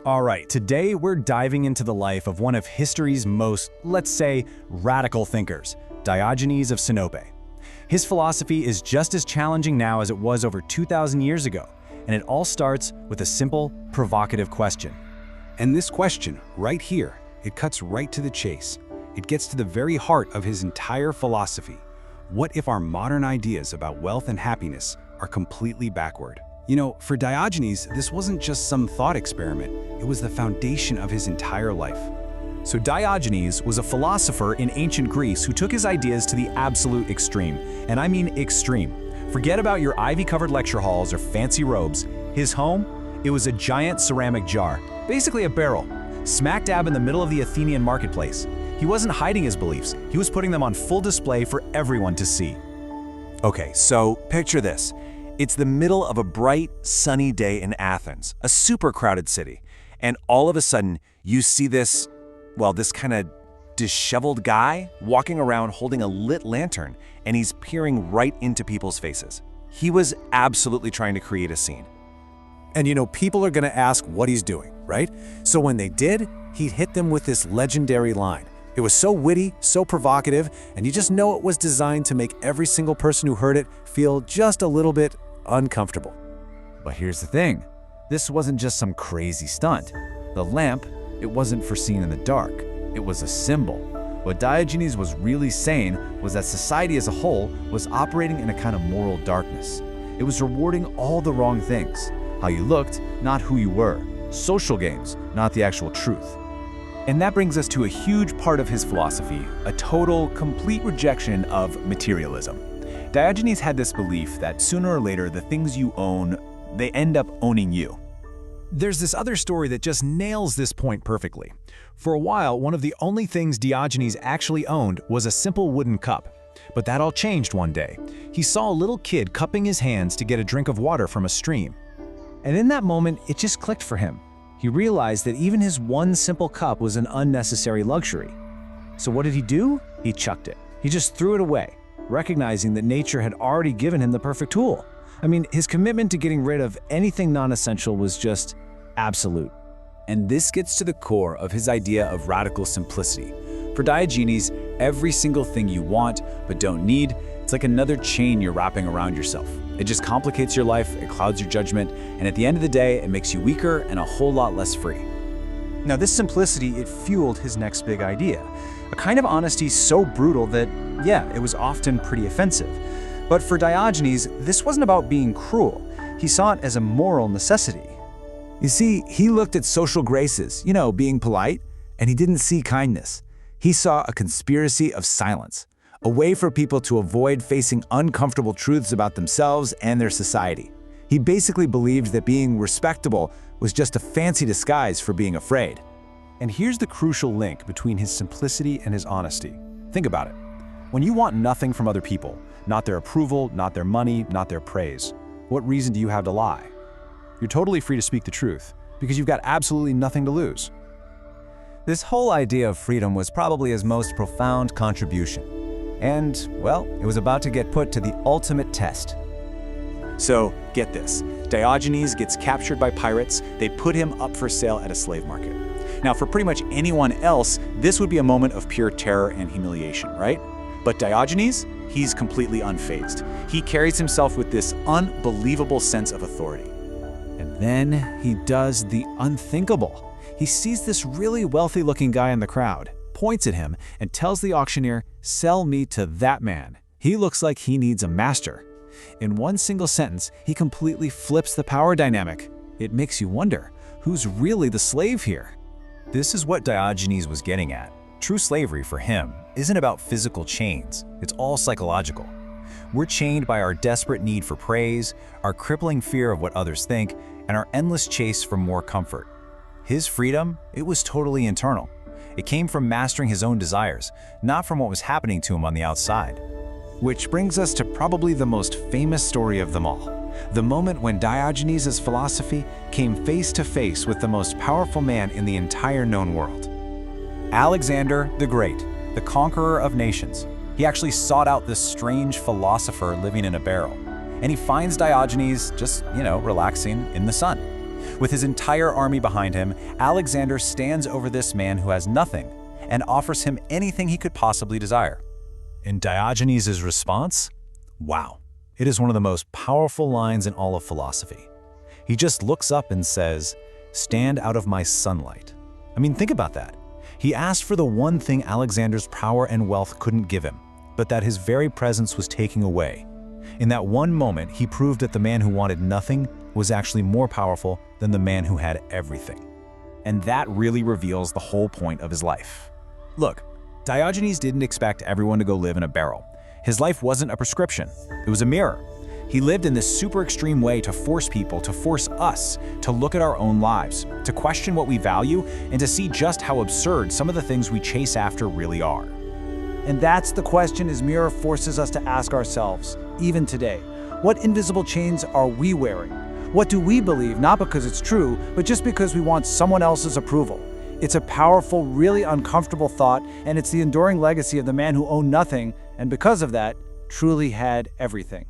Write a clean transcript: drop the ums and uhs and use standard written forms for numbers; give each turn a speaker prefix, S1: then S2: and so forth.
S1: All right, today we're diving into the life of one of history's most, let's say, radical thinkers, Diogenes of Sinope. His philosophy is just as challenging now as it was over 2,000 years ago, and it all starts with a simple, provocative question.
S2: And this question, right here, it cuts right to the chase. It gets to the very heart of his entire philosophy. What if our modern ideas about wealth and happiness are completely backward? You know, for Diogenes, this wasn't just some thought experiment. It was the foundation of his entire life.
S1: So Diogenes was a philosopher in ancient Greece who took his ideas to the absolute extreme. And I mean extreme. Forget about your ivy-covered lecture halls or fancy robes. His home? It was a giant ceramic jar, basically a barrel, smack dab in the middle of the Athenian marketplace. He wasn't hiding his beliefs. He was putting them on full display for everyone to see.
S3: Okay, so picture this. It's the middle of a bright, sunny day in Athens, a super crowded city. And all of a sudden, you see this kind of disheveled guy walking around holding a lit lantern, and he's peering right into people's faces. He was absolutely trying to create a scene.
S4: And you know, people are going to ask what he's doing, right? So when they did, he'd hit them with this legendary line. It was so witty, so provocative, and you just know it was designed to make every single person who heard it feel just a little bit uncomfortable.
S5: But here's the thing. This wasn't just some crazy stunt. The lamp, it wasn't for seeing in the dark. It was a symbol. What Diogenes was really saying was that society as a whole was operating in a kind of moral darkness. It was rewarding all the wrong things. How you looked, not who you were. Social games, not the actual truth.
S1: And that brings us to a huge part of his philosophy, a total, complete rejection of materialism. Diogenes had this belief that sooner or later the things you own, they end up owning you. There's this other story that just nails this point perfectly. For a while, one of the only things Diogenes actually owned was a simple wooden cup. But that all changed one day. He saw a little kid cupping his hands to get a drink of water from a stream. And in that moment, it just clicked for him. He realized that even his one simple cup was an unnecessary luxury. So what did he do? He chucked it. He just threw it away, recognizing that nature had already given him the perfect tool. I mean, his commitment to getting rid of anything non-essential was just absolute.
S4: And this gets to the core of his idea of radical simplicity. For Diogenes, every single thing you want but don't need, it's like another chain you're wrapping around yourself. It just complicates your life, it clouds your judgment, and at the end of the day, it makes you weaker and a whole lot less free.
S1: Now, this simplicity, it fueled his next big idea. A kind of honesty so brutal that, yeah, it was often pretty offensive. But for Diogenes, this wasn't about being cruel. He saw it as a moral necessity.
S4: You see, he looked at social graces, being polite, and he didn't see kindness. He saw a conspiracy of silence, a way for people to avoid facing uncomfortable truths about themselves and their society. He basically believed that being respectable was just a fancy disguise for being afraid.
S1: And here's the crucial link between his simplicity and his honesty. Think about it. When you want nothing from other people, not their approval, not their money, not their praise, what reason do you have to lie? You're totally free to speak the truth because you've got absolutely nothing to lose.
S5: This whole idea of freedom was probably his most profound contribution. And, well, it was about to get put to the ultimate test.
S1: So, get this. Diogenes gets captured by pirates. They put him up for sale at a slave market. Now, for pretty much anyone else, this would be a moment of pure terror and humiliation, right? But Diogenes, he's completely unfazed. He carries himself with this unbelievable sense of authority.
S4: And then he does the unthinkable. He sees this really wealthy-looking guy in the crowd, points at him, and tells the auctioneer, "Sell me to that man. He looks like he needs a master." In one single sentence, he completely flips the power dynamic. It makes you wonder, who's really the slave here?
S1: This is what Diogenes was getting at. True slavery for him isn't about physical chains. It's all psychological. We're chained by our desperate need for praise, our crippling fear of what others think, and our endless chase for more comfort. His freedom, it was totally internal. It came from mastering his own desires, not from what was happening to him on the outside. Which brings us to probably the most famous story of them all. The moment when Diogenes' philosophy came face to face with the most powerful man in the entire known world. Alexander the Great, the conqueror of nations. He actually sought out this strange philosopher living in a barrel. And he finds Diogenes just, relaxing in the sun.
S3: With his entire army behind him, Alexander stands over this man who has nothing and offers him anything he could possibly desire.
S4: And Diogenes' response? Wow. It is one of the most powerful lines in all of philosophy. He just looks up and says, "Stand out of my sunlight." I mean, think about that. He asked for the one thing Alexander's power and wealth couldn't give him, but that his very presence was taking away. In that one moment, he proved that the man who wanted nothing was actually more powerful than the man who had everything.
S1: And that really reveals the whole point of his life. Look, Diogenes didn't expect everyone to go live in a barrel. His life wasn't a prescription, it was a mirror. He lived in this super extreme way to force people, to force us, to look at our own lives, to question what we value, and to see just how absurd some of the things we chase after really are.
S6: And that's the question his mirror forces us to ask ourselves, even today. What invisible chains are we wearing? What do we believe, not because it's true, but just because we want someone else's approval? It's a powerful, really uncomfortable thought, and it's the enduring legacy of the man who owned nothing, and because of that, truly had everything.